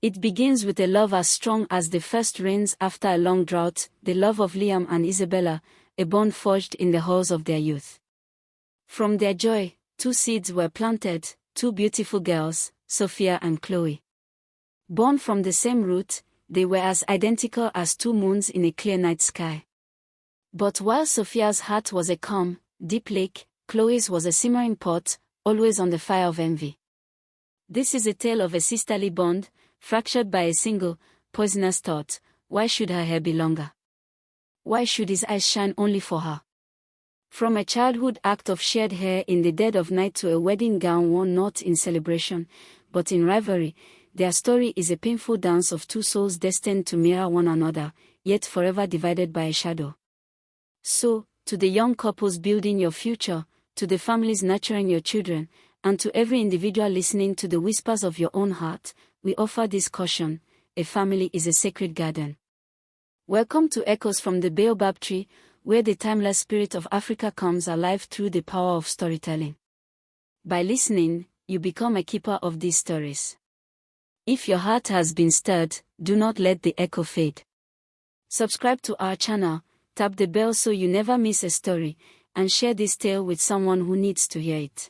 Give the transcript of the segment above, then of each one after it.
It begins with a love as strong as the first rains after a long drought, the love of Liam and Isabella, a bond forged in the halls of their youth. From their joy, 2 seeds were planted, 2 beautiful girls, Sophia and Chloe. Born from the same root, they were as identical as 2 moons in a clear night sky. But while Sophia's heart was a calm, deep lake, Chloe's was a simmering pot, always on the fire of envy. This is a tale of a sisterly bond, fractured by a single, poisonous thought: why should her hair be longer? Why should his eyes shine only for her? From a childhood act of shared hair in the dead of night to a wedding gown worn not in celebration, but in rivalry, their story is a painful dance of 2 souls destined to mirror one another, yet forever divided by a shadow. So, to the young couples building your future, to the families nurturing your children, and to every individual listening to the whispers of your own heart, we offer this caution: a family is a sacred garden. Welcome to Echoes from the Baobab Tree, where the timeless spirit of Africa comes alive through the power of storytelling. By listening, you become a keeper of these stories. If your heart has been stirred, do not let the echo fade. Subscribe to our channel, tap the bell so you never miss a story, and share this tale with someone who needs to hear it.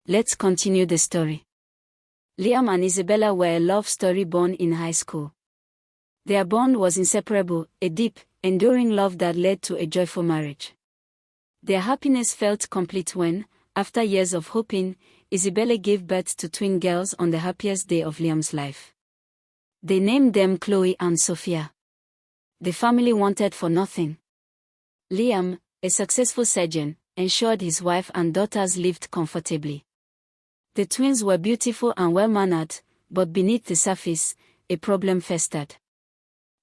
Let's continue the story. Liam and Isabella were a love story born in high school. Their bond was inseparable, a deep, enduring love that led to a joyful marriage. Their happiness felt complete when, after years of hoping, Isabella gave birth to twin girls on the happiest day of Liam's life. They named them Chloe and Sophia. The family wanted for nothing. Liam, a successful surgeon, ensured his wife and daughters lived comfortably. The twins were beautiful and well-mannered, but beneath the surface, a problem festered.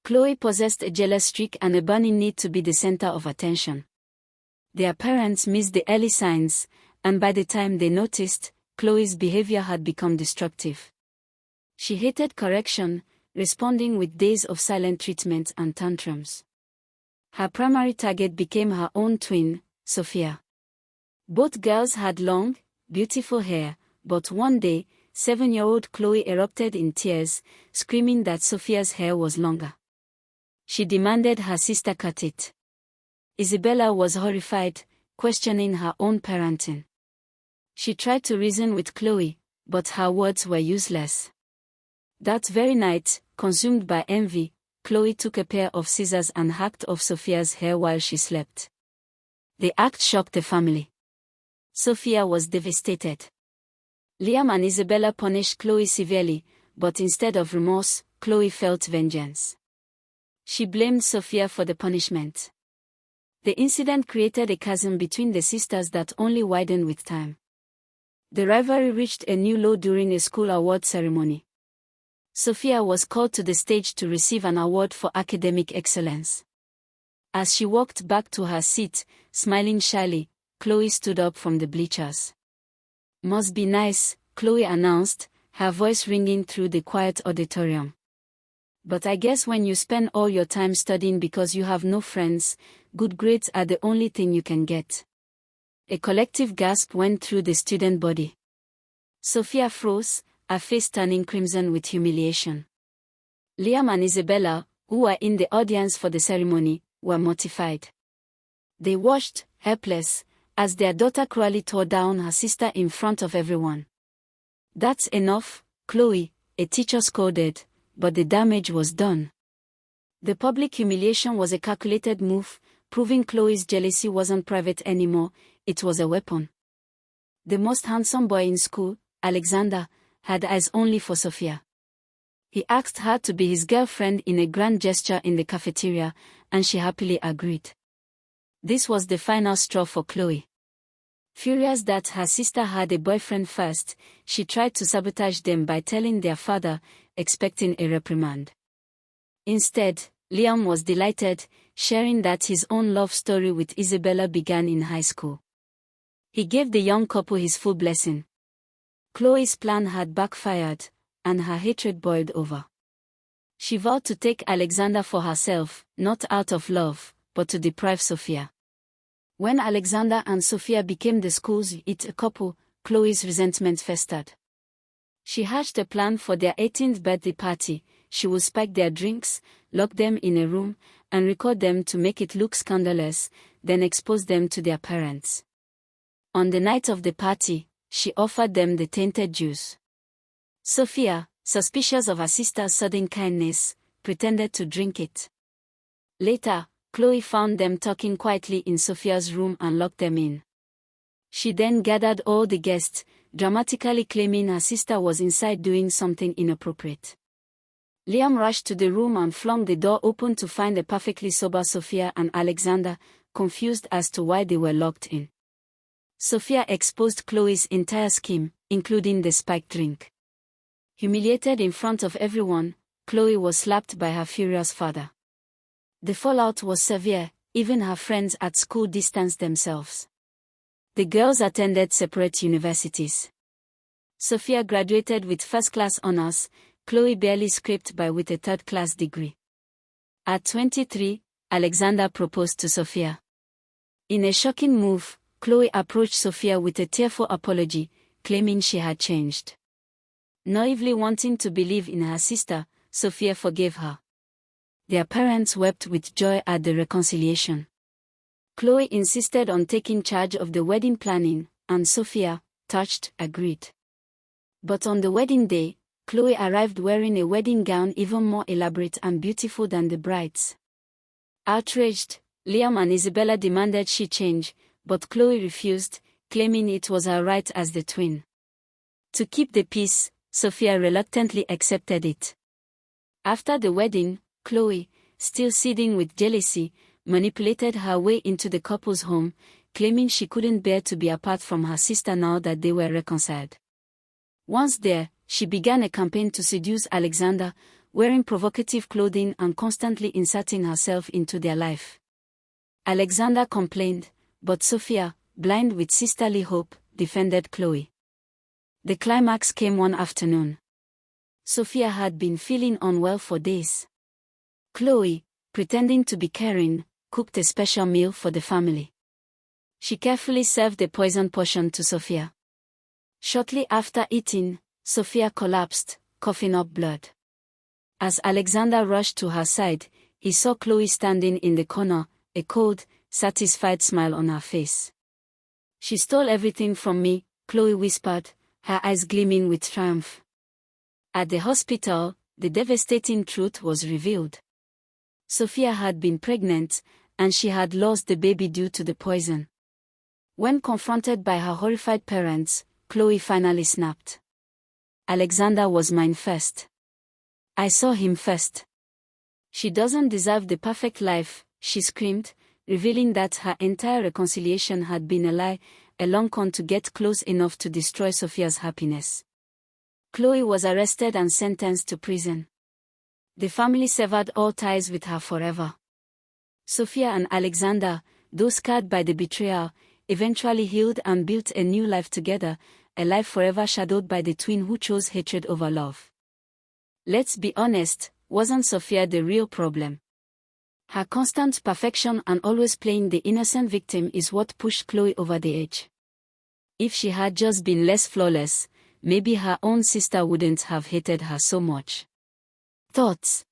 Chloe possessed a jealous streak and a burning need to be the center of attention. Their parents missed the early signs, and by the time they noticed, Chloe's behavior had become destructive. She hated correction, responding with days of silent treatment and tantrums. Her primary target became her own twin, Sophia. Both girls had long, beautiful hair, but one day, 7-year-old Chloe erupted in tears, screaming that Sophia's hair was longer. She demanded her sister cut it. Isabella was horrified, questioning her own parenting. She tried to reason with Chloe, but her words were useless. That very night, consumed by envy, Chloe took a pair of scissors and hacked off Sophia's hair while she slept. The act shocked the family. Sophia was devastated. Liam and Isabella punished Chloe severely, but instead of remorse, Chloe felt vengeance. She blamed Sophia for the punishment. The incident created a chasm between the sisters that only widened with time. The rivalry reached a new low during a school award ceremony. Sophia was called to the stage to receive an award for academic excellence. As she walked back to her seat, smiling shyly, Chloe stood up from the bleachers. "Must be nice," Chloe announced, her voice ringing through the quiet auditorium. "But I guess when you spend all your time studying because you have no friends, good grades are the only thing you can get." A collective gasp went through the student body. Sophia froze, her face turning crimson with humiliation. Liam and Isabella, who were in the audience for the ceremony, were mortified. They watched, helpless, as their daughter cruelly tore down her sister in front of everyone. "That's enough, Chloe," a teacher scolded, but the damage was done. The public humiliation was a calculated move, proving Chloe's jealousy wasn't private anymore, it was a weapon. The most handsome boy in school, Alexander, had eyes only for Sophia. He asked her to be his girlfriend in a grand gesture in the cafeteria, and she happily agreed. This was the final straw for Chloe. Furious that her sister had a boyfriend first, she tried to sabotage them by telling their father, expecting a reprimand. Instead, Liam was delighted, sharing that his own love story with Isabella began in high school. He gave the young couple his full blessing. Chloe's plan had backfired, and her hatred boiled over. She vowed to take Alexander for herself, not out of love, but to deprive Sophia. When Alexander and Sophia became the school's it couple, Chloe's resentment festered. She hatched a plan for their 18th birthday party. She would spike their drinks, lock them in a room, and record them to make it look scandalous, then expose them to their parents. On the night of the party, she offered them the tainted juice. Sophia, suspicious of her sister's sudden kindness, pretended to drink it. Later, Chloe found them talking quietly in Sophia's room and locked them in. She then gathered all the guests, dramatically claiming her sister was inside doing something inappropriate. Liam rushed to the room and flung the door open to find a perfectly sober Sophia and Alexander, confused as to why they were locked in. Sophia exposed Chloe's entire scheme, including the spiked drink. Humiliated in front of everyone, Chloe was slapped by her furious father. The fallout was severe, even her friends at school distanced themselves. The girls attended separate universities. Sophia graduated with first-class honors, Chloe barely scraped by with a third-class degree. At 23, Alexander proposed to Sophia. In a shocking move, Chloe approached Sophia with a tearful apology, claiming she had changed. Naively wanting to believe in her sister, Sophia forgave her. Their parents wept with joy at the reconciliation. Chloe insisted on taking charge of the wedding planning, and Sophia, touched, agreed. But on the wedding day, Chloe arrived wearing a wedding gown even more elaborate and beautiful than the bride's. Outraged, Liam and Isabella demanded she change, but Chloe refused, claiming it was her right as the twin. To keep the peace, Sophia reluctantly accepted it. After the wedding, Chloe, still seething with jealousy, manipulated her way into the couple's home, claiming she couldn't bear to be apart from her sister now that they were reconciled. Once there, she began a campaign to seduce Alexander, wearing provocative clothing and constantly inserting herself into their life. Alexander complained, but Sophia, blind with sisterly hope, defended Chloe. The climax came one afternoon. Sophia had been feeling unwell for days. Chloe, pretending to be caring, cooked a special meal for the family. She carefully served the poison potion to Sophia. Shortly after eating, Sophia collapsed, coughing up blood. As Alexander rushed to her side, he saw Chloe standing in the corner, a cold, satisfied smile on her face. "She stole everything from me," Chloe whispered, her eyes gleaming with triumph. At the hospital, the devastating truth was revealed. Sophia had been pregnant, and she had lost the baby due to the poison. When confronted by her horrified parents, Chloe finally snapped. "Alexander was mine first. I saw him first. She doesn't deserve the perfect life," she screamed, revealing that her entire reconciliation had been a lie, a long con to get close enough to destroy Sophia's happiness. Chloe was arrested and sentenced to prison. The family severed all ties with her forever. Sophia and Alexander, though scarred by the betrayal, eventually healed and built a new life together, a life forever shadowed by the twin who chose hatred over love. Let's be honest, wasn't Sophia the real problem? Her constant perfection and always playing the innocent victim is what pushed Chloe over the edge. If she had just been less flawless, maybe her own sister wouldn't have hated her so much. Thoughts?